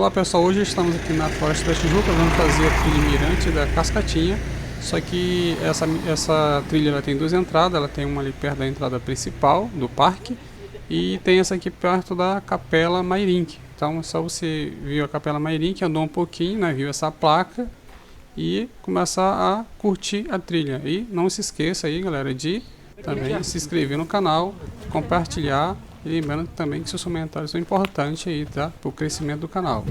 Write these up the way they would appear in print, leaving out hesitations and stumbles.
Olá pessoal, hoje estamos aqui na Floresta da Tijuca, vamos fazer a trilha mirante da Cascatinha. Só que essa trilha ela tem duas entradas, ela tem uma ali perto da entrada principal do parque e tem essa aqui perto da Capela Mayrink. Então é só você viu a Capela Mayrink, andou um pouquinho, né, viu essa placa e começar a curtir a trilha. E não se esqueça aí, galera, de também se inscrever no canal, compartilhar e lembrando também que seus comentários são importantes aí, tá? Para o crescimento do canal.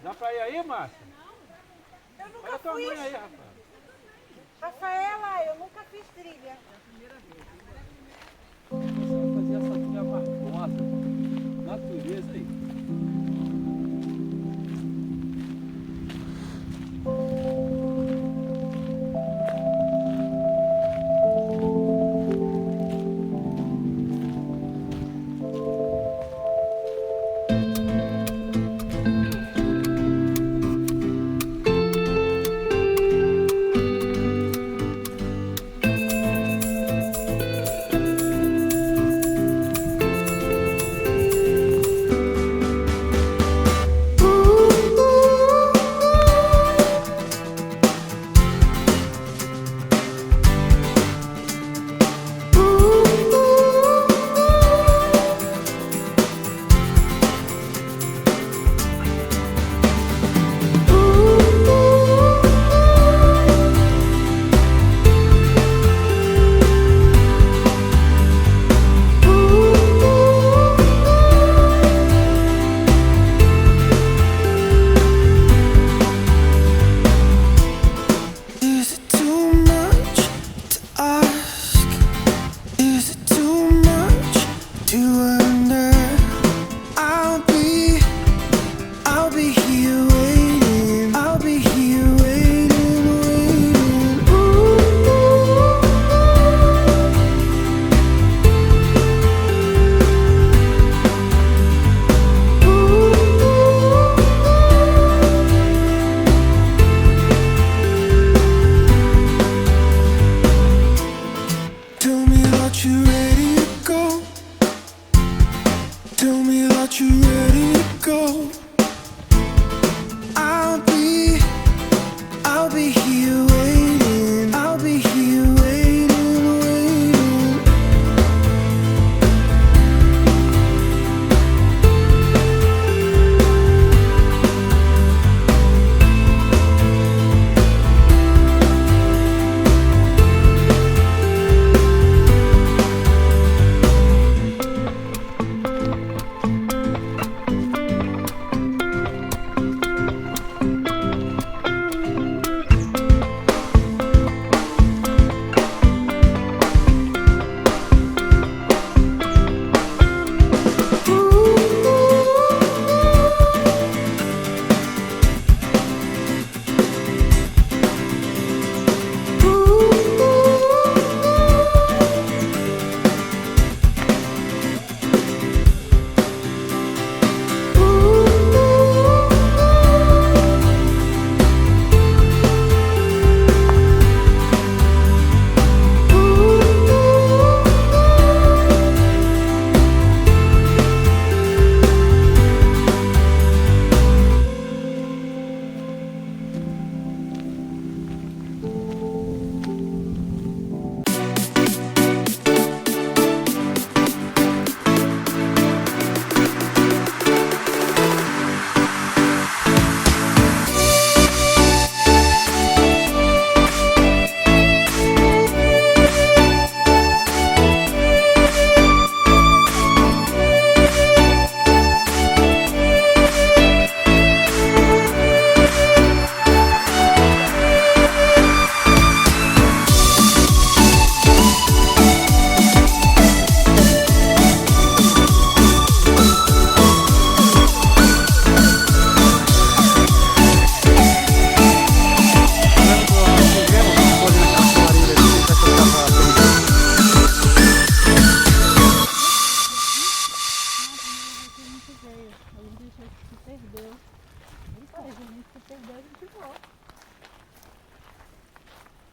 Dá pra ir aí, Márcia? Eu nunca Olha a tua fui. mãe aí, rapaz. Rafaela, eu nunca fiz trilha. Você vai fazer essa trilha marcosa, natureza aí.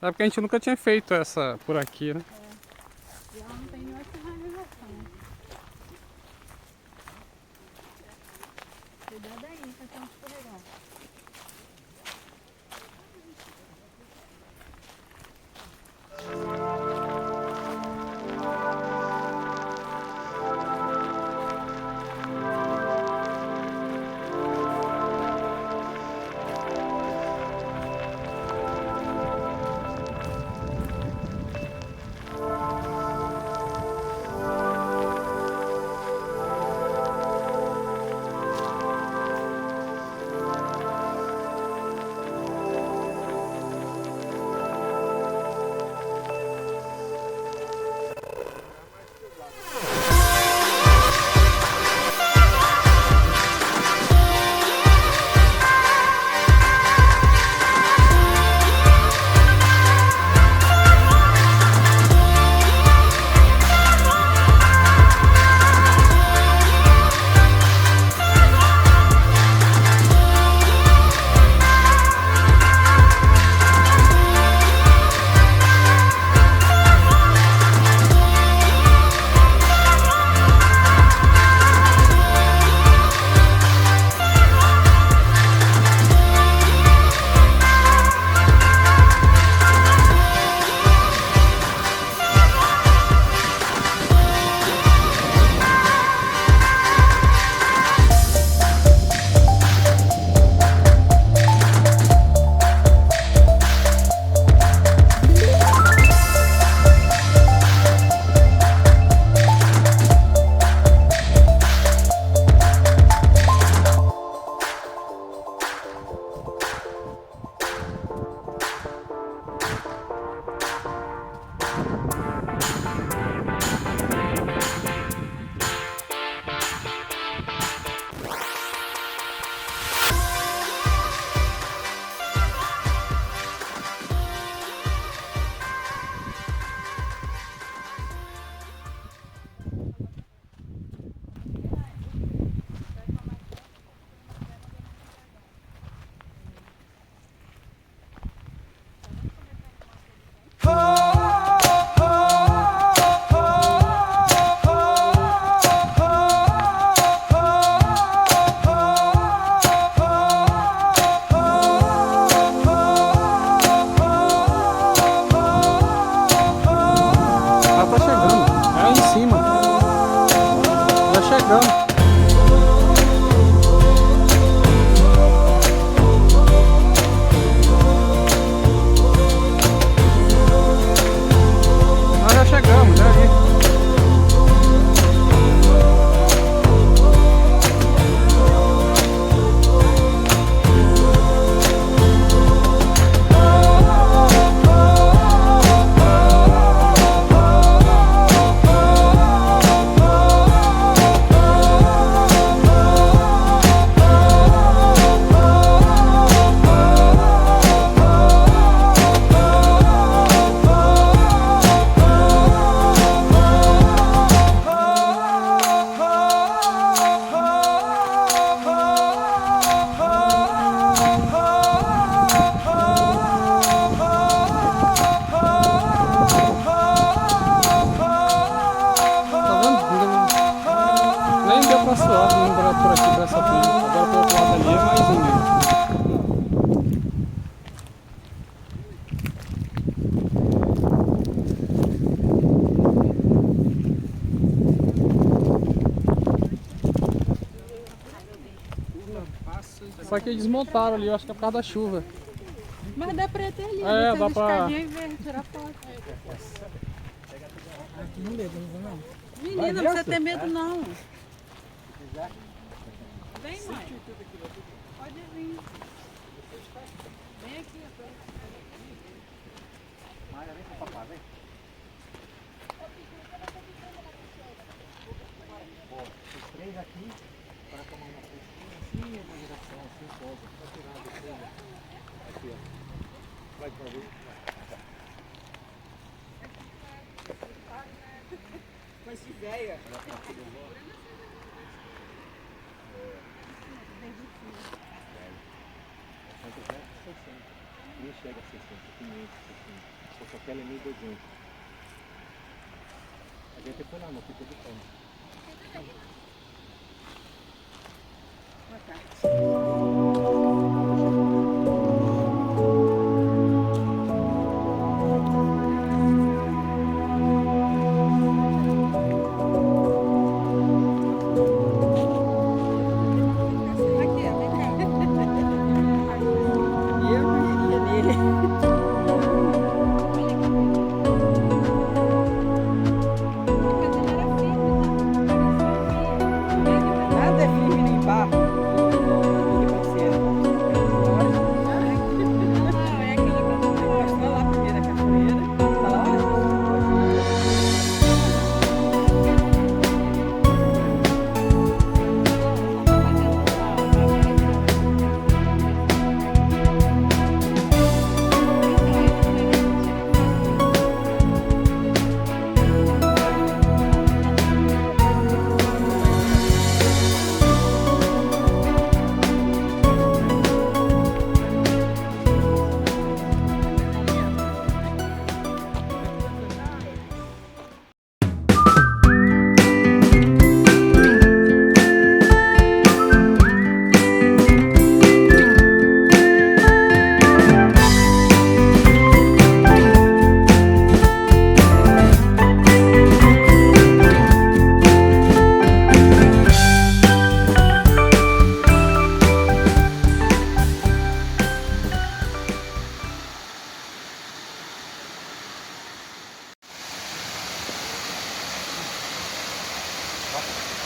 É porque a gente nunca tinha feito essa por aqui, né? E ela não tem nenhuma sinalização. Cuidado aí, vai ter um escorregão. por aqui para essa trilha. Agora pelo outro lado ali é mais um mesmo. Só que eles desmontaram ali, eu acho que é por causa da chuva. Mas dá pra ir até ali, É, descer dá a pra... escadinha e ver, tirar foto. Não medo, não. Menina, não precisa ter medo não. Vem, mãe. Pode vir. Vem aqui. Maia, vem com o papai, vem. Os três aqui, para tomar uma fresquinha assim, uma direção assim, fogo. Vai tirar do trem. Aqui, ó. Vai pra ver. Mas que ideia! nem chega a 60, 500, 60. Porque aquela é 1.200. A gente foi lá, não fica de fome. Boa tarde. Aqui, ó, vem cá. Eu não iria nele. Nada é firme nem barro. Mostra lá a primeira cachoeira. Tá lá, Ó.